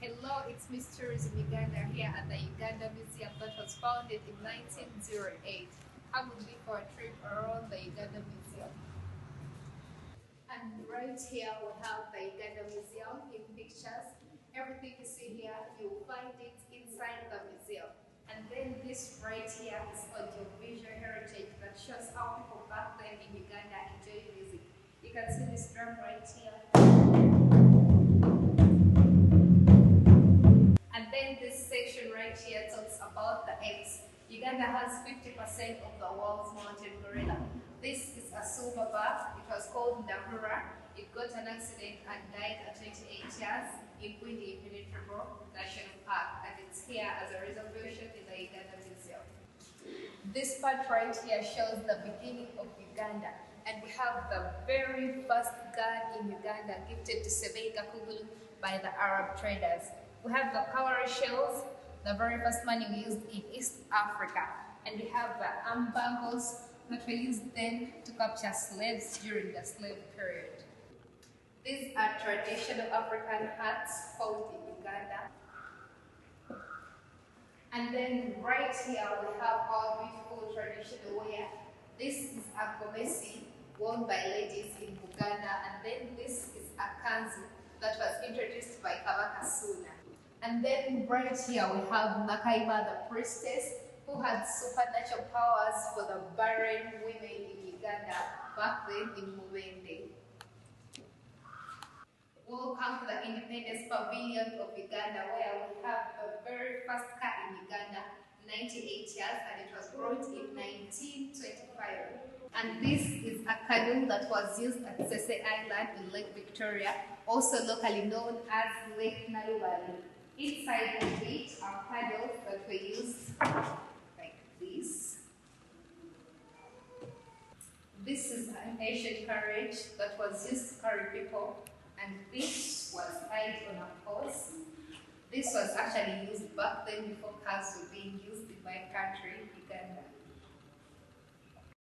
Hello, it's Miss Tourism Uganda here at the Uganda Museum that was founded in 1908. Come with me for a trip around the Uganda Museum. And right here we have the Uganda Museum in pictures. Everything you see here, you'll find it inside the museum. And then this right here is audiovisual heritage that shows how people back then in Uganda enjoy music. You can see this drum right here. And then this section right here talks about the apes. Uganda has 50% of the world's mountain gorilla. This is a silverback. It was called Ndahura. It got an accident and died at 28 years in Bwindi Impenetrable National Park, and it's here as a reservation in the Uganda Museum. This part right here shows the beginning of Uganda, and we have the very first gun in Uganda gifted to Sebenga Kugulu by the Arab traders. We have the cowrie shells, the very first money we used in East Africa, and we have the ambangles that were used then to capture slaves during the slave period. These are traditional African hats found in Uganda. And then right here we have our beautiful traditional wear. This is a gomesi worn by ladies in Uganda, and then this is a kanzu that was introduced by Kabaka Suna. And then right here we have Nakaima, the priestess, who had supernatural powers for the barren women in Uganda back then in Mubende. Welcome to the Independence Pavilion of Uganda, where we have the very first car in Uganda, 98 years, and it was brought in 1925. And this is a canoe that was used at Sese Island in Lake Victoria, also locally known as Lake Nalubali. Inside the it are paddles that were used like this. This is an ancient carriage that was used to carry people, and this was tied on a horse. This was actually used back then before cars were being used in my country, Uganda.